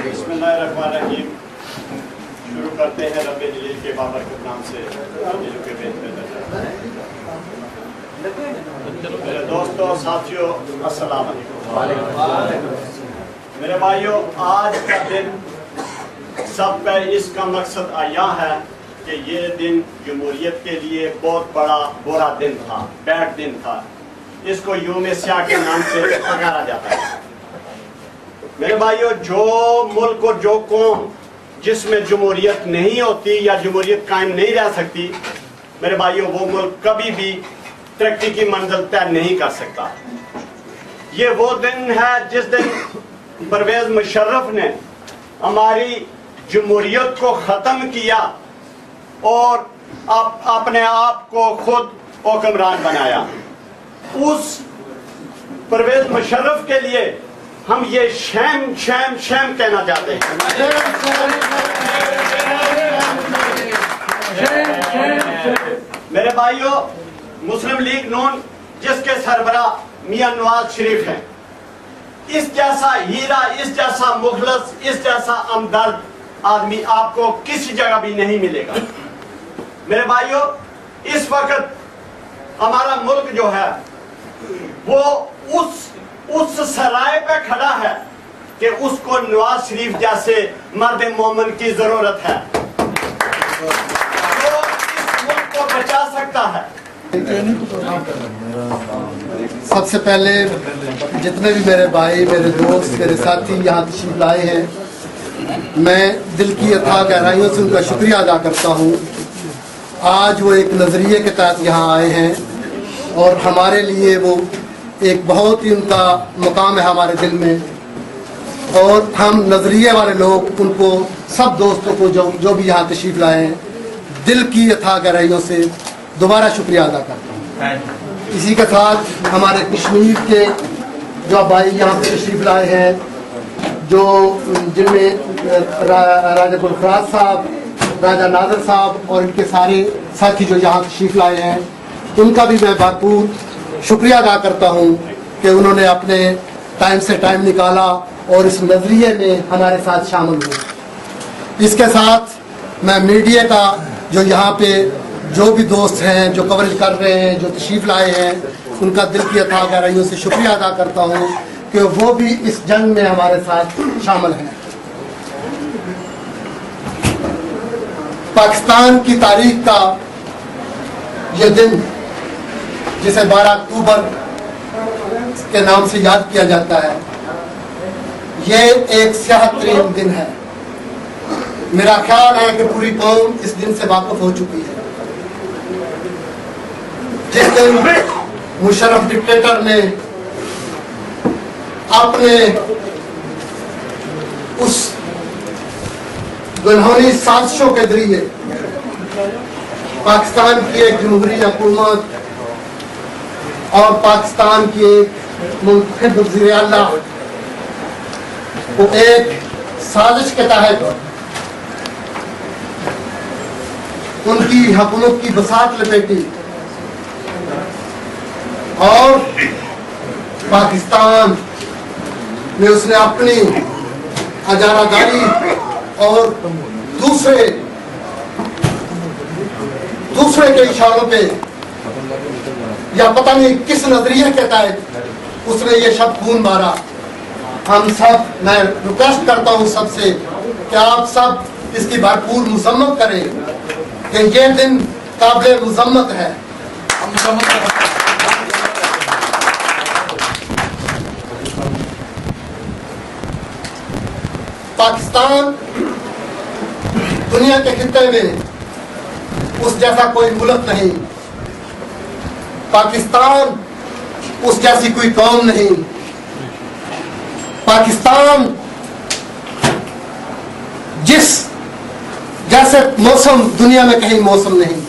बिस्मिल्लाहिर्रहमानिर्रहीम। शुरू करते हैं रब जलील के बाबरकत नाम से। मेरे दोस्तों साथियों अस्सलाम वालेकुम। मेरे भाइयों, आज का दिन सब का इसका मकसद आया है कि ये दिन जमहूरियत के लिए बहुत बड़ा बुरा दिन था, बैड दिन था। इसको यूम स्याह के नाम से पुकारा जाता है। मेरे भाइयों, जो मुल्क और जो कौम जिसमें जमहूरियत नहीं होती या जमहूरियत कायम नहीं रह सकती, मेरे भाइयों, वो मुल्क कभी भी तरक्की की मंजिल तय नहीं कर सकता। ये वो दिन है जिस दिन परवेज मुशर्रफ ने हमारी जमहूरियत को ख़त्म किया और अपने आप को खुद हुक्मरान बनाया। उस परवेज मुशर्रफ के लिए हम ये शैम शैम शैम कहना चाहते हैं। मेरे भाइयों, मुस्लिम लीग नून जिसके सरबरा मियां नवाज शरीफ हैं, इस जैसा हीरा, इस जैसा मुखलस, इस जैसा हमदर्द आदमी आपको किसी जगह भी नहीं मिलेगा। मेरे भाइयों, इस वक्त हमारा मुल्क जो है वो उस सराय पे खड़ा है कि उसको नवाज शरीफ जैसे मर्द मोमन की जरूरत है जो इस मुल्क को बचा सकता है। सबसे पहले जितने भी मेरे भाई, मेरे दोस्त, मेरे साथी यहाँ तशरीफ लाए हैं, मैं दिल की अथाह गहराइयों से उनका शुक्रिया अदा करता हूँ। आज वो एक नज़रिए के तहत यहाँ आए हैं और हमारे लिए वो एक बहुत ही उनका मुकाम है हमारे दिल में, और हम नज़रिए वाले लोग उनको, सब दोस्तों को जो भी यहाँ तशरीफ़ लाए हैं, दिल की अथाह गहराइयों से दोबारा शुक्रिया अदा करता हूँ। इसी के साथ हमारे कश्मीर के जो भाई यहाँ पे तशरीफ़ लाए हैं, जो जिनमें राजा गुलफराज साहब, राजा नादर साहब और इनके सारे साथी जो यहाँ तशरीफ़ लाए हैं, उनका भी मैं भरपूर शुक्रिया अदा करता हूँ कि उन्होंने अपने टाइम से टाइम निकाला और इस नज़रिए में हमारे साथ शामिल हुए। इसके साथ मैं मीडिया का जो यहाँ पे जो भी दोस्त हैं, जो कवरेज कर रहे हैं, जो तशरीफ़ लाए हैं, उनका दिल की अथाह गहराइयों से शुक्रिया अदा करता हूँ कि वो भी इस जंग में हमारे साथ शामिल हैं। पाकिस्तान की तारीख का ये दिन, जिसे 12 अक्टूबर के नाम से याद किया जाता है, ये एक स्याह-तरीन दिन है। मेरा ख्याल है कि पूरी कौम इस दिन से वाकिफ हो चुकी है। जिस दिन मुशर्रफ डिक्टेटर ने अपने उस गुनहगारी साजिशों के जरिए पाकिस्तान की एक जमहूरी हुकूमत और पाकिस्तान की एक मुंतखब वज़ीर आला को एक साजिश के तहत उनकी हुकूमत की बसात लपेटी और पाकिस्तान में उसने अपनी अजारादारी और दूसरे के इशारों पे या पता नहीं किस नजरिए के तहत उसने ये शब्द खून मारा। हम सब, मैं रिक्वेस्ट करता हूँ सबसे कि आप सब इसकी भरपूर मजम्मत करें कि ये दिन काबिल मजम्मत है। पाकिस्तान दुनिया के खित्ते में उस जैसा कोई मुल्क नहीं, पाकिस्तान उस जैसी कोई कौम नहीं। पाकिस्तान जिस जैसे मौसम दुनिया में कहीं मौसम नहीं,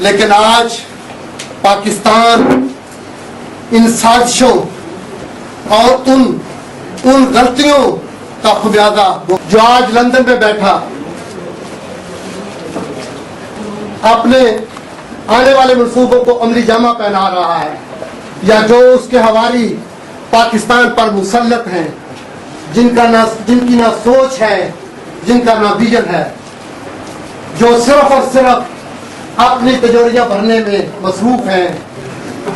लेकिन आज पाकिस्तान इन साजिशों और उन गलतियों का खुमियाजा जो आज लंदन में बैठा अपने आने वाले मंसूबों को अमली जामा पहना रहा है, या जो उसके हवारी पाकिस्तान पर मुसल्लत हैं, जिनकी ना सोच है, जिनका ना विजन है, जो सिर्फ और सिर्फ अपनी तिजोरियां भरने में मसरूफ हैं।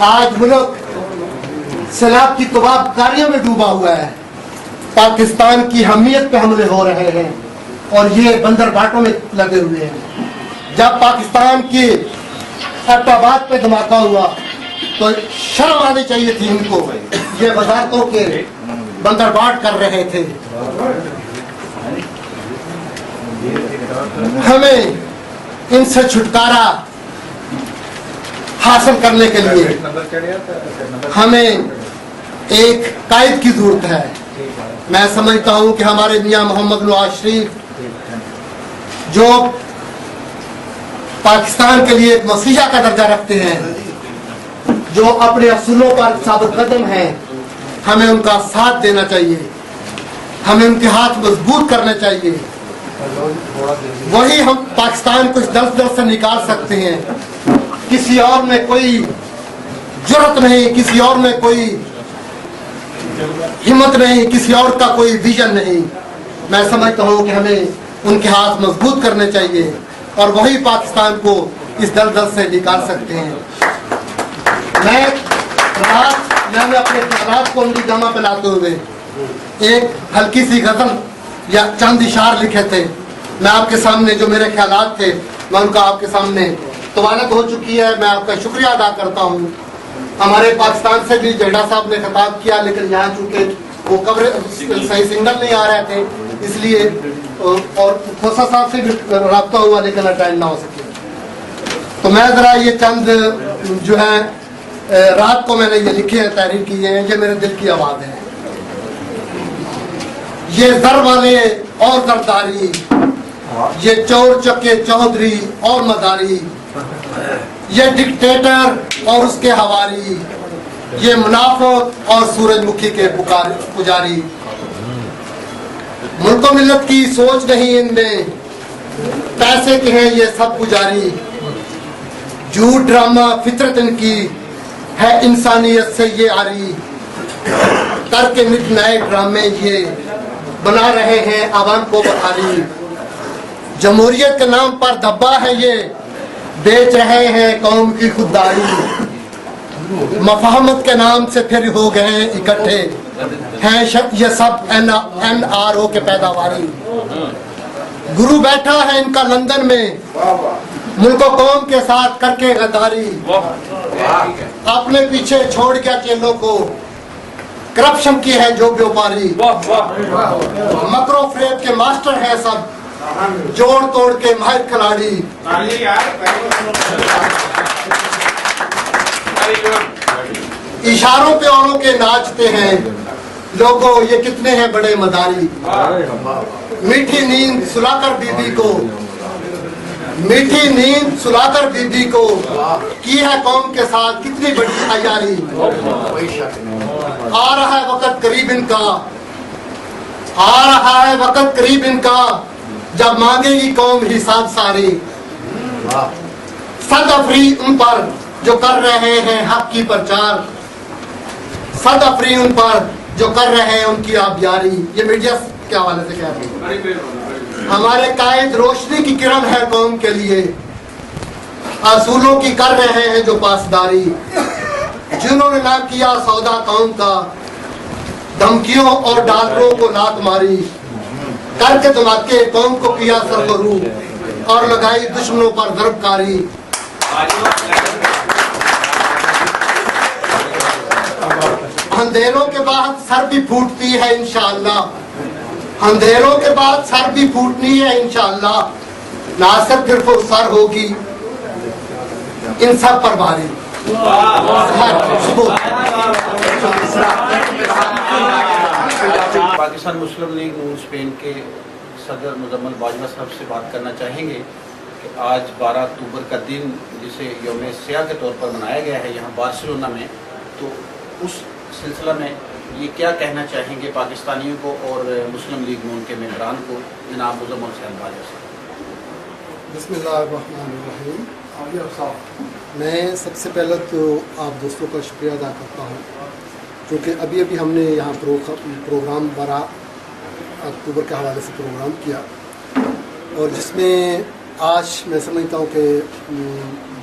आज मुल्क सैलाब की तबाहकारियों में डूबा हुआ है। पाकिस्तान की हमीयत पे हमले हो रहे हैं और ये बंदर बांटों में लगे हुए हैं। जब पाकिस्तान की एबटाबाद पे धमाका हुआ तो शर्म आनी चाहिए थी इनको। ये वजारतों के बंदर बांट कर रहे थे। हमें इनसे छुटकारा हासिल करने के लिए हमें एक कायद की जरूरत है। मैं समझता हूं कि हमारे मियां मोहम्मद नवाज शरीफ जो पाकिस्तान के लिए एक मसीहा का दर्जा रखते हैं, जो अपने असूलों पर साबित कदम हैं, हमें उनका साथ देना चाहिए, हमें उनके हाथ मजबूत करने चाहिए। वही हम पाकिस्तान को इस दलदल से निकाल सकते हैं। किसी और में कोई जुर्रत नहीं, किसी और में कोई हिम्मत नहीं, किसी और का कोई विजन नहीं। मैं समझता हूँ कि हमें उनके हाथ मजबूत करने चाहिए और वही पाकिस्तान को इस दलदल से निकाल सकते हैं। मैं अपने ख्यालात को उनकी जमा पे लाते हुए एक हल्की सी गजल या चंद इशार लिखे थे। मैं आपके सामने जो मेरे ख्यालात थे मैं उनका आपके सामने तवालत हो चुकी है। मैं आपका शुक्रिया अदा करता हूँ। हमारे पाकिस्तान से भी जडेजा साहब ने खिताब किया, लेकिन यहाँ चूँकि वो कवरेज सही सिग्नल नहीं आ रहे थे, इसलिए और खोसा साहब से भी रब्ता हुआ लेकिन अटेंड ना हो सके। तो मैं ज़रा ये चंद जो है रात को मैंने ये लिखे हैं, तहरीर की है, ये मेरे दिल की आवाज़ है। ये दर वाले और दरदारी, ये चोर चक्के चौधरी और मदारी, ये डिक्टेटर और उसके हवारी, ये मुनाफिक और सूरजमुखी के पुजारी। मुल्क मिल्लत की सोच नहीं इनमें, पैसे के हैं ये सब पुजारी। झूठ ड्रामा फितरत इनकी है, इंसानियत से ये आरी। करके नित नए ड्रामे ये बना रहे हैं आवाम को बहारी। जमहूरियत के नाम पर धब्बा है ये, बेच रहे हैं कौम की खुददारी। मफाहमत के नाम से फिर हो गए इकट्ठे हैं ये सब NRO के पैदावारी। गुरु बैठा है इनका लंदन में, मुल्क कौम के साथ करके गद्दारी। अपने पीछे छोड़ के चेलों को करप्शन की है जो व्यापारी। मकरो फरेब के मास्टर हैं सब, जोड़ तोड़ के माहिर खिलाड़ी। इशारों पे औरों के नाचते हैं लोगों, ये कितने हैं बड़े मदारी। मीठी नींद सुलाकर बीबी को, मीठी नींद सुलाकर बीबी को की है कौम के साथ कितनी बड़ी अयारी। आ रहा है वक्त करीब इनका, आ रहा है वक्त करीब इनका, जब मांगेगी कौम हिसाब सारी। सदअफरी उन पर जो कर रहे हैं हक की प्रचार, सदअफरी उन पर जो कर रहे हैं उनकी आबियारी। ये मीडिया के हवाले से कह रहे हैं। हमारे कायद रोशनी की किरण है कौम के लिए, असूलों की कर रहे हैं जो पासदारी। जिन्होंने ना किया सौदा कौम का, धमकियों और डॉलरों को लात मारी। करके धमाके कौम को किया सरगरू और लगाई दुश्मनों पर दरबकारी। अंधेरों के बाद सर भी फूटती है इंशाअल्लाह, अंधेरों के बाद सर भी फूटनी है इंशाअल्लाह। नासर फिर सर होगी इन सब पर भारी। पाकिस्तान मुस्लिम लीग नून स्पेन के सदर मुजम्मल बाजवा साहब से बात करना चाहेंगे कि आज 12 अक्टूबर का दिन जिसे यौम सियाह के तौर पर मनाया गया है यहाँ बार्सिलोना में, तो उस सिलसिला में ये क्या कहना चाहेंगे पाकिस्तानियों को और मुस्लिम लीग नून के मेंबरान को, जनाब मुजम्मल साहब बाजवा साहब। बिस्मिल्लाहिर्रहमानिर्रहीम। मैं सबसे पहले तो आप दोस्तों का शुक्रिया अदा करता हूँ, क्योंकि अभी हमने यहाँ प्रोग्राम बड़ा अक्टूबर के हवाले से प्रोग्राम किया, और जिसमें आज मैं समझता हूँ कि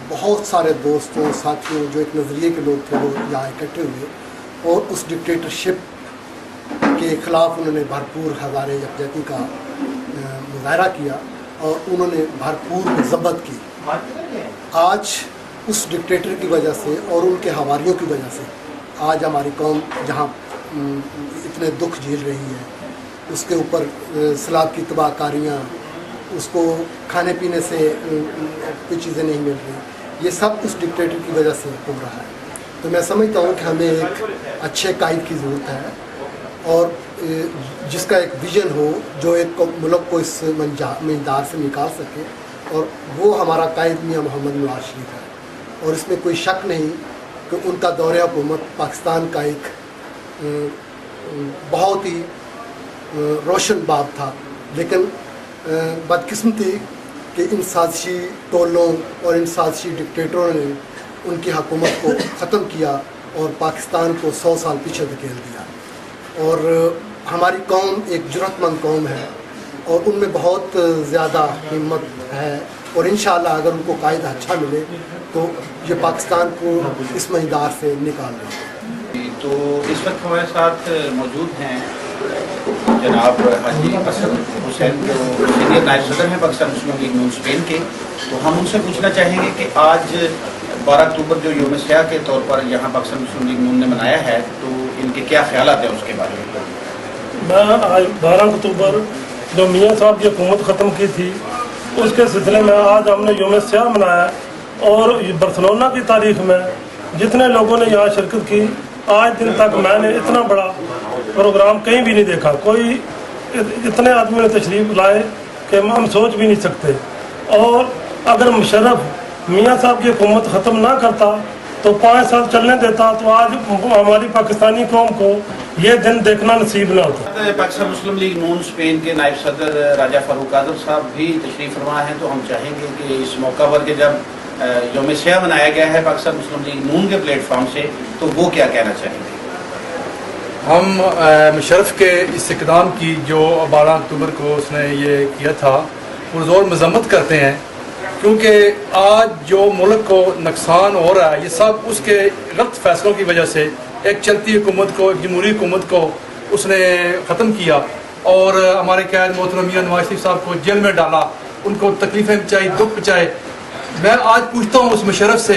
बहुत सारे दोस्तों साथियों जो एक नज़रिए के लोग थे वो यहाँ इकट्ठे हुए और उस डिक्टेटरशिप के ख़िलाफ़ उन्होंने भरपूर हज़ारे यकजहती का मुजाहरा किया और उन्होंने भरपूर मज़म्मत की। आज उस डिक्टेटर की वजह से और उनके हवारियों की वजह से आज हमारी कौम जहाँ इतने दुख झेल रही है, उसके ऊपर सलाब की तबाहकारियाँ, उसको खाने पीने से कोई चीज़ें नहीं मिल रही, ये सब उस डिक्टेटर की वजह से हो रहा है। तो मैं समझता हूँ कि हमें एक अच्छे कायद की ज़रूरत है और जिसका एक विज़न हो जो एक मुल्क को इस मंझार से निकाल सके, और वो हमारा कायद मियां मोहम्मद नवाज शरीफ है। और इसमें कोई शक नहीं कि उनका दौरे हुकूमत पाकिस्तान का एक बहुत ही रोशन बाब था, लेकिन बदकिस्मती कि इन साजिशी टोलों और इन साजिशी डिक्टेटरों ने उनकी हुकूमत को ख़त्म किया और पाकिस्तान को 100 साल पीछे धकेल दिया। और हमारी कौम एक जुर्रतमंद कौम है और उनमें बहुत ज़्यादा हिम्मत है, और इंशाअल्लाह अगर उनको कायदा अच्छा मिले तो ये पाकिस्तान को इस मंझार से निकाल लेंगे। तो इस वक्त हमारे साथ मौजूद हैं जनाब हाजी असद हुसैन, जो सीनियर नायब सदर हैं पाकिस्तान मुस्लिम लीग नून स्पेन के। तो हम उनसे पूछना चाहेंगे कि आज 12 अक्टूबर जो यौम स्याह के तौर पर यहाँ पाकिस्तान मुस्लिम लीग नून ने मनाया है, तो इनके क्या ख्यालात हैं उसके बारे में। मैं आज 12 अक्टूबर जो मियाँ साहब की हुकूमत ख़त्म की थी उसके सिलसिले में आज हमने यौम स्याह मनाया, और बार्सिलोना की तारीख में जितने लोगों ने यहाँ शिरकत की, आज दिन तक मैंने इतना बड़ा प्रोग्राम कहीं भी नहीं देखा। कोई इतने आदमी ने तशरीफ़ लाए कि हम सोच भी नहीं सकते। और अगर मुशर्रफ मियाँ साहब की हुकूमत ख़त्म ना करता तो 5 साल चलने देता तो आज हमारी पाकिस्तानी कौम को ये दिन देखना नसीब न होता। पाकिस्तान मुस्लिम लीग नून स्पेन के नायब सदर राजा फारूक आदम साहब भी तशरीफ़ फरमा हैं, तो हम चाहेंगे कि इस मौका पर कि जब यौम स्याह मनाया गया है पाकिस्तान मुस्लिम लीग नून के प्लेटफॉर्म से, तो वो क्या कहना चाहेंगे। हम मुशर्रफ के इस इक़दाम की जो 12 अक्टूबर को उसने ये किया था पुरज़ोर मज़म्मत करते हैं, क्योंकि आज जो मुल्क को नुकसान हो रहा है ये सब उसके गलत फैसलों की वजह से, एक चलती हुकूमत को, एक जमहूरी हुकूमत को उसने ख़त्म किया और हमारे कैद मोहतरम मियां नवाज शरीफ साहब को जेल में डाला, उनको तकलीफ़ें पहुँचाई, दुख पहुँचाए। मैं आज पूछता हूँ उस मुशर्रफ से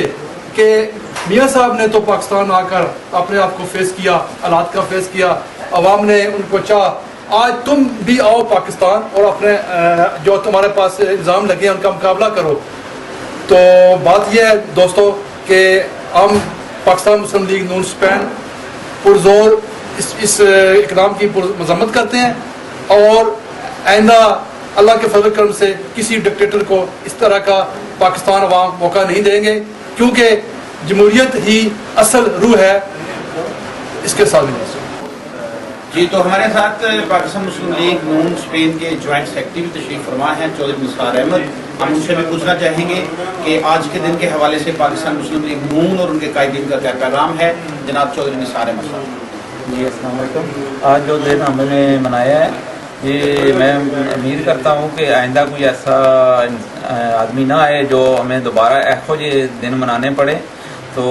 कि मियाँ साहब ने तो पाकिस्तान आकर अपने आप को फेस किया, हालात का फेस किया, अवाम ने उनको चाह, आज तुम भी आओ पाकिस्तान और अपने जो तुम्हारे पास इल्ज़ाम लगे हैं उनका मुकाबला करो। तो बात यह है दोस्तों कि हम पाकिस्तान मुस्लिम लीग नून स्पेन पुरज़ोर इस इक़दाम की मज़म्मत करते हैं और आइंदा अल्लाह के फजल करम से किसी डिक्टेटर को इस तरह का पाकिस्तान अवाम मौका नहीं देंगे, क्योंकि जमहूरियत ही असल रूह है इसके साथ। जी, तो हमारे साथ पाकिस्तान मुस्लिम लीग नून स्पेन के जॉइंट सेक्रेटरी भी तशरीफ़ फरमा हैं चौधरी निसार अहमद। हम उनसे भी पूछना चाहेंगे कि आज के दिन के हवाले से पाकिस्तान मुस्लिम लीग नून और उनके कायदीन का क्या पैगाम है। जनाब चौधरी निसार अहमद साहब। जी अस्सलाम वालेकुम। आज जो दिन हमने मनाया है ये मैं उम्मीद करता हूँ कि आइंदा कोई ऐसा आदमी ना आए जो हमें दोबारा ऐहो जे दिन मनाने पड़े। तो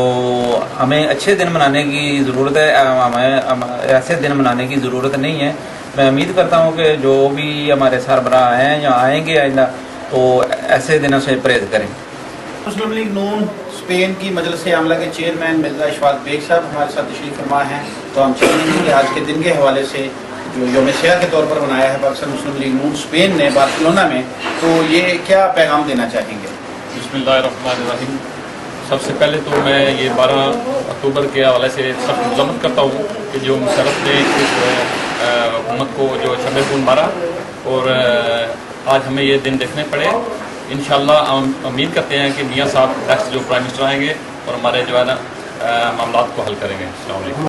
हमें अच्छे दिन मनाने की ज़रूरत है, हमें ऐसे दिन मनाने की ज़रूरत नहीं है। मैं उम्मीद करता हूँ कि जो भी हमारे सरबराह हैं या आएंगे आइंदा तो ऐसे दिनों से परहेज़ करें। मुस्लिम लीग नून स्पेन की मजलिस आमला के चेयरमैन मिर्ज़ा इशफाक बेग साहब हमारे साथ तशरीफ़ फरमा हैं, तो हम चाहेंगे कि आज के दिन के हवाले से जो यौम स्याह के तौर पर मनाया है पाकिस्तान मुस्लिम लीग नून स्पेन ने बार्सिलोना में, तो ये क्या पैगाम देना चाहेंगे। बिस्मिल्लाहिर्रहमानिर्रहीम। सबसे पहले तो मैं ये 12 अक्टूबर के हवाले से सब मज़म्मत करता हूँ कि जो मुशर्रफ ने इस हुकूमत को जो शब खून मारा और आज हमें ये दिन देखने पड़े। इंशाअल्लाह हम उम्मीद करते हैं कि मियाँ साहब नेक्स्ट जो प्राइम मिनिस्टर आएंगे और हमारे जो है ना मामलात को हल करेंगे। अस्सलाम वालेकुम।